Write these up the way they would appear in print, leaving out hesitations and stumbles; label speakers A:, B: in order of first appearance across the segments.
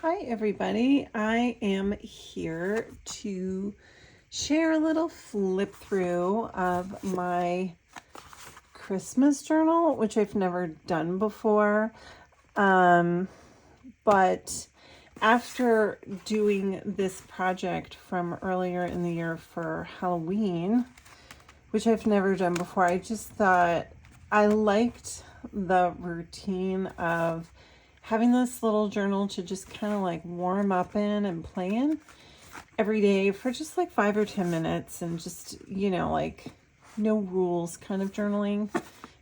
A: Hi everybody, I am here to share a little flip through of my Christmas journal, which I've never done before. But after doing this project from earlier in the year for Halloween, which I've never done before, I just thought I liked the routine of having this little journal to just kind of like warm up in and play in every day for just like 5 or 10 minutes, and just, like no rules kind of journaling,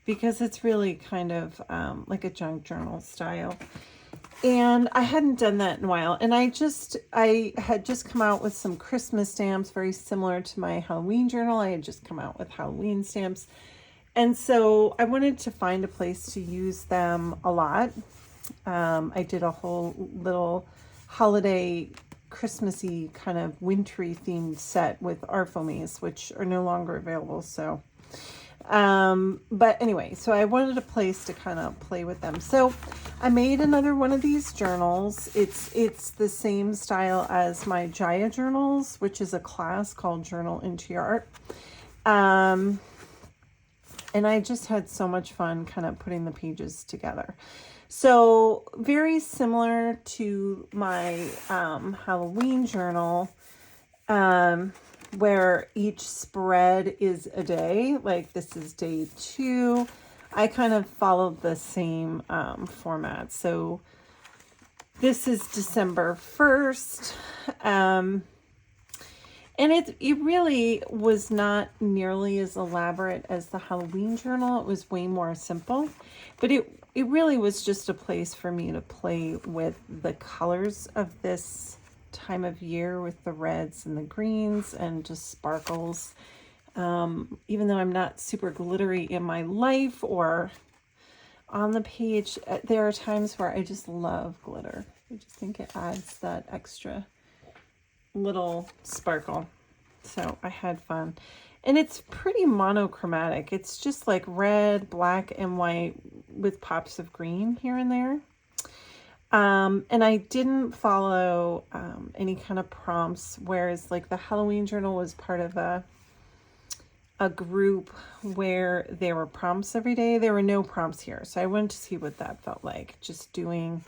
A: because it's really kind of like a junk journal style. And I hadn't done that in a while. And I had just come out with some Christmas stamps, very similar to my Halloween journal. I had just come out with Halloween stamps. And so I wanted to find a place to use them a lot. I did a whole little holiday Christmassy kind of wintry themed set with Arfomies, which are no longer available. So, but anyway, so I wanted a place to kind of play with them. So I made another one of these journals. It's the same style as my Jaya journals, which is a class called Journal into Your Art. And I just had so much fun kind of putting the pages together. So very similar to my Halloween journal, where each spread is a day. Like this is day 2. I kind of followed the same format. So this is December 1st. And it really was not nearly as elaborate as the Halloween journal. It was way more simple, but it really was just a place for me to play with the colors of this time of year, with the reds and the greens and just sparkles. Even though I'm not super glittery in my life or on the page, there are times where I just love glitter. I just think it adds that extra little sparkle. So I had fun. And it's pretty monochromatic. It's just like red, black, and white with pops of green here and there. And I didn't follow any kind of prompts, whereas like the Halloween journal was part of a group where there were prompts every day. There were no prompts here. So I wanted to see what that felt like, just doing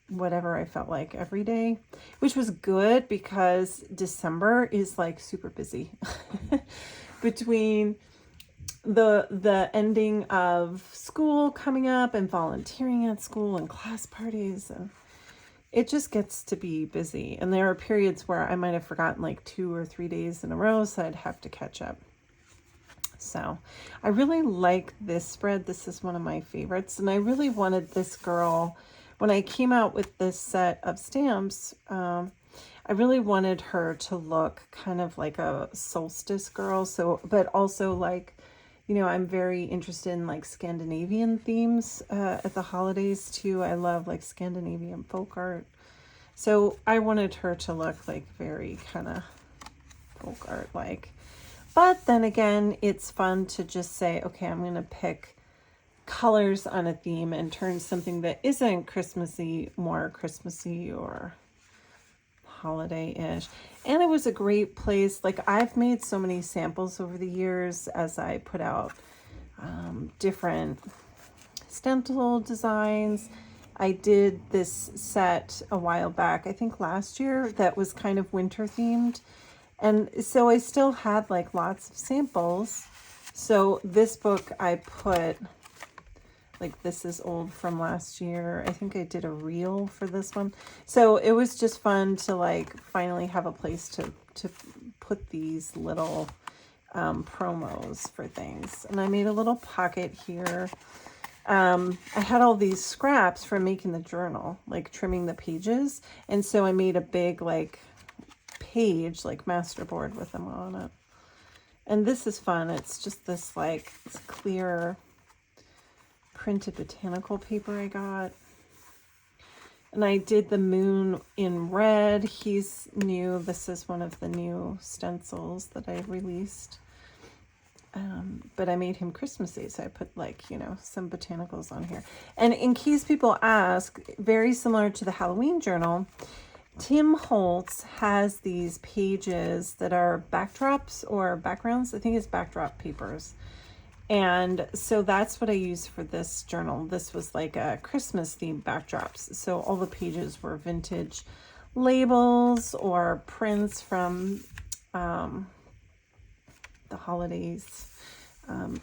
A: whatever I felt like every day, which was good because December is like super busy between the ending of school coming up and volunteering at school and class parties, and it just gets to be busy. And there are periods where I might have forgotten like 2 or 3 days in a row, so I'd have to catch up. So I really like this spread. This is one of my favorites, and I really wanted this girl, when I came out with this set of stamps, I really wanted her to look kind of like a solstice girl. So, but also like, I'm very interested in like Scandinavian themes at the holidays too. I love like Scandinavian folk art. So I wanted her to look like very kind of folk art like. But then again, it's fun to just say, okay, I'm going to pick colors on a theme and turn something that isn't Christmassy more Christmassy or holiday-ish. And it was a great place. Like I've made so many samples over the years as I put out different stencil designs. I did this set a while back, I think last year, that was kind of winter themed. And so I still had like lots of samples. So this book I put, like this is old from last year. I think I did a reel for this one. So it was just fun to like finally have a place to put these little promos for things. And I made a little pocket here. I had all these scraps from making the journal, like trimming the pages. And so I made a big like page, like masterboard with them on it. And this is fun. It's just this like this clear printed botanical paper I got. And I did the moon in red. He's new. This is one of the new stencils that I released. But I made him Christmassy, so I put like, you know, some botanicals on here. And in case people ask, very similar to the Halloween journal, Tim Holtz has these pages that are backdrops or backgrounds. I think it's backdrop papers. And so that's what I used for this journal. This was like a Christmas themed backdrops. So all the pages were vintage labels or prints from the holidays.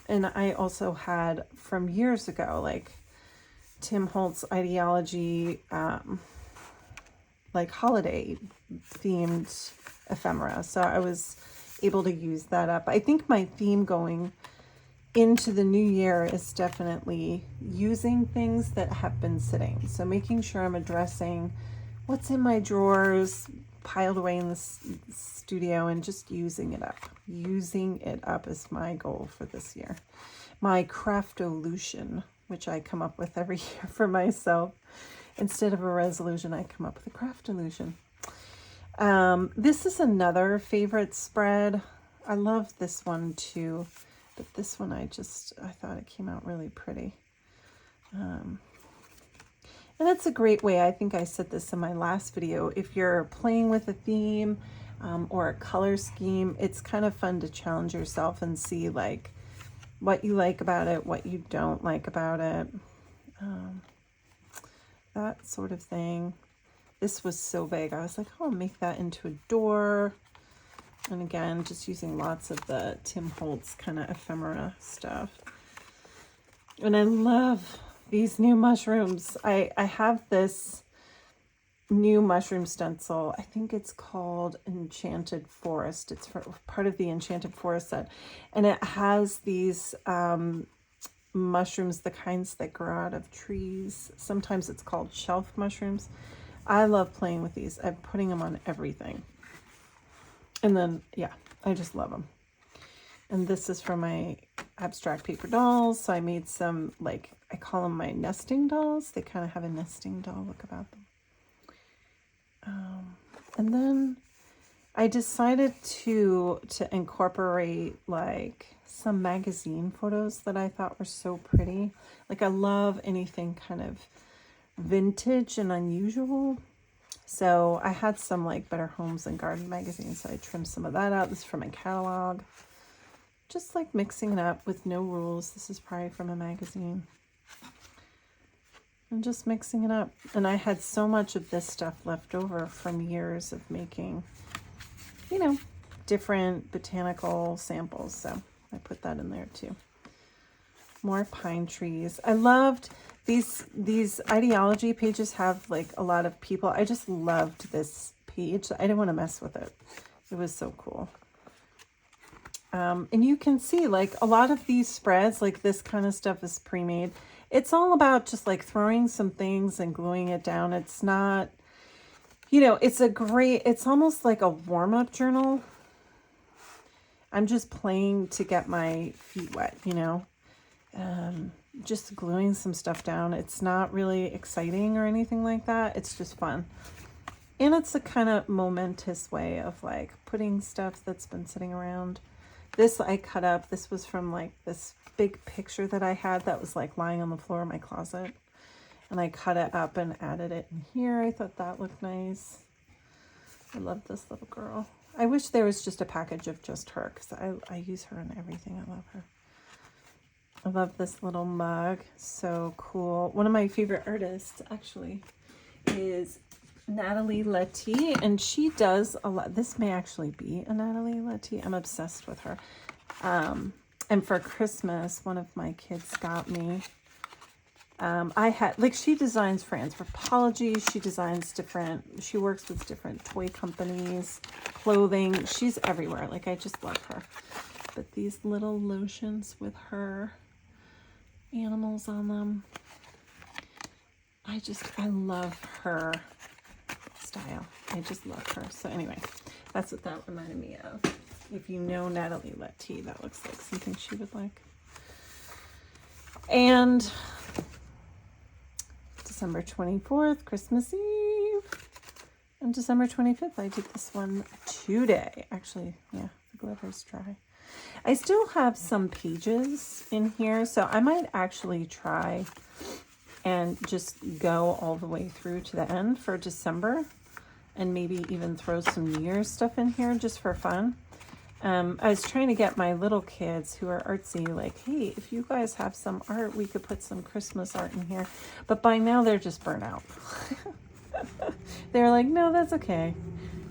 A: And I also had from years ago, like Tim Holtz ideology, like holiday themed ephemera. So I was able to use that up. I think my theme going into the new year is definitely using things that have been sitting. So making sure I'm addressing what's in my drawers, piled away in the studio, and just using it up. Using it up is my goal for this year. My craftolution, which I come up with every year for myself. Instead of a resolution, I come up with a craftolution. This is another favorite spread. I love this one too, but this one I thought it came out really pretty. And it's a great way, I think I said this in my last video, if you're playing with a theme or a color scheme, it's kind of fun to challenge yourself and see like what you like about it, what you don't like about it, that sort of thing. This was so big. I was like, oh, I'll make that into a door. And again, just using lots of the Tim Holtz kind of ephemera stuff. And I love these new mushrooms. I have this new mushroom stencil. I think it's called Enchanted Forest. It's part of the Enchanted Forest set. And it has these mushrooms, the kinds that grow out of trees. Sometimes it's called shelf mushrooms. I love playing with these. I'm putting them on everything. And then, yeah, I just love them. And this is from my abstract paper dolls. So I made some, like, I call them my nesting dolls. They kind of have a nesting doll look about them. And then I decided to incorporate like some magazine photos that I thought were so pretty. Like I love anything kind of vintage and unusual. So I had some like Better Homes and Garden magazines. So I trimmed some of that out. This is from a catalog. Just like mixing it up with no rules. This is probably from a magazine. I'm just mixing it up. And I had so much of this stuff left over from years of making, you know, different botanical samples. So I put that in there too. More pine trees. I loved these ideology pages have like a lot of people. I just loved this page. I didn't want to mess with it. It was so cool. And you can see like a lot of these spreads, like this kind of stuff is pre-made. It's all about just like throwing some things and gluing it down. It's not, you know, it's almost like a warm-up journal. I'm just playing to get my feet wet, you know, just gluing some stuff down. It's not really exciting or anything like that. It's just fun. And it's a kind of momentous way of like putting stuff that's been sitting around. This I cut up. This was from like this big picture that I had that was like lying on the floor of my closet. And I cut it up and added it in here. I thought that looked nice. I love this little girl. I wish there was just a package of just her because I use her in everything. I love her. I love this little mug. So cool. One of my favorite artists actually is Natalie Letty, and she does a lot. This may actually be a Natalie Letty. I'm obsessed with her. And for Christmas, one of my kids got me, I had, like, she designs for Anthropology. She designs she works with different toy companies, clothing. She's everywhere. Like, I just love her. But these little lotions with her animals on them, I love her style. I just love her. So anyway, that's what that reminded me of. If you know Natalie Letty, that looks like something she would like. And December 24th, Christmas Eve. And December 25th, I did this one today. Actually, yeah, the glitter's dry. I still have some pages in here, so I might actually try and just go all the way through to the end for December, and maybe even throw some New Year's stuff in here just for fun. I was trying to get my little kids who are artsy, like, hey, if you guys have some art, we could put some Christmas art in here. But by now they're just burnt out. They're like, no, that's okay.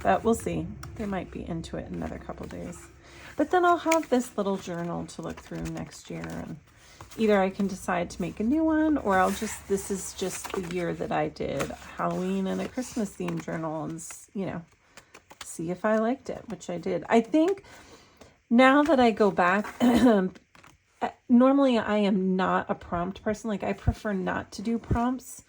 A: But we'll see. They might be into it in another couple days. But then I'll have this little journal to look through next year, and either I can decide to make a new one, or I'll just, this is just the year that I did Halloween and a Christmas themed journal, and, you know, see if I liked it, which I did. I think now that I go back, normally I am not a prompt person. Like, I prefer not to do prompts.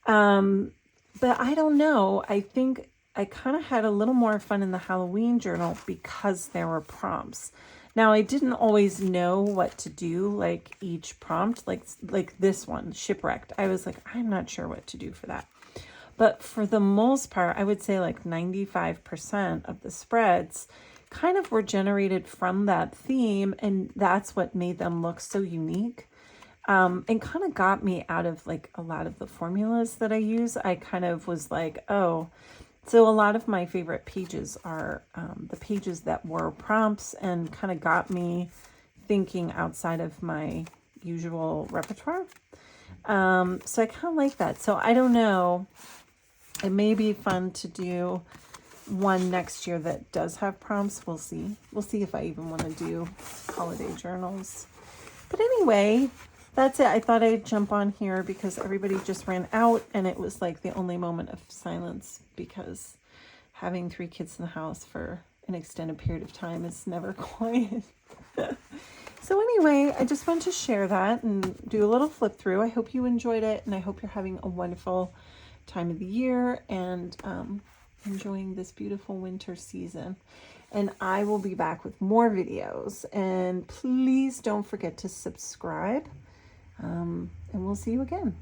A: But I don't know. I think I kind of had a little more fun in the Halloween journal because there were prompts. Now, I didn't always know what to do, like each prompt, like this one, shipwrecked. I was like, I'm not sure what to do for that. But for the most part, I would say like 95% of the spreads kind of were generated from that theme, and that's what made them look so unique. And kind of got me out of like a lot of the formulas that I use. I kind of was like, oh, so a lot of my favorite pages are the pages that were prompts, and kind of got me thinking outside of my usual repertoire. So I kind of like that. So I don't know. It may be fun to do one next year that does have prompts. We'll see. We'll see if I even want to do holiday journals. But anyway, that's it. I thought I'd jump on here because everybody just ran out, and it was like the only moment of silence, because having 3 kids in the house for an extended period of time is never quiet. So anyway, I just wanted to share that and do a little flip through. I hope you enjoyed it, and I hope you're having a wonderful time of the year and enjoying this beautiful winter season. And I will be back with more videos, and please don't forget to subscribe, and we'll see you again.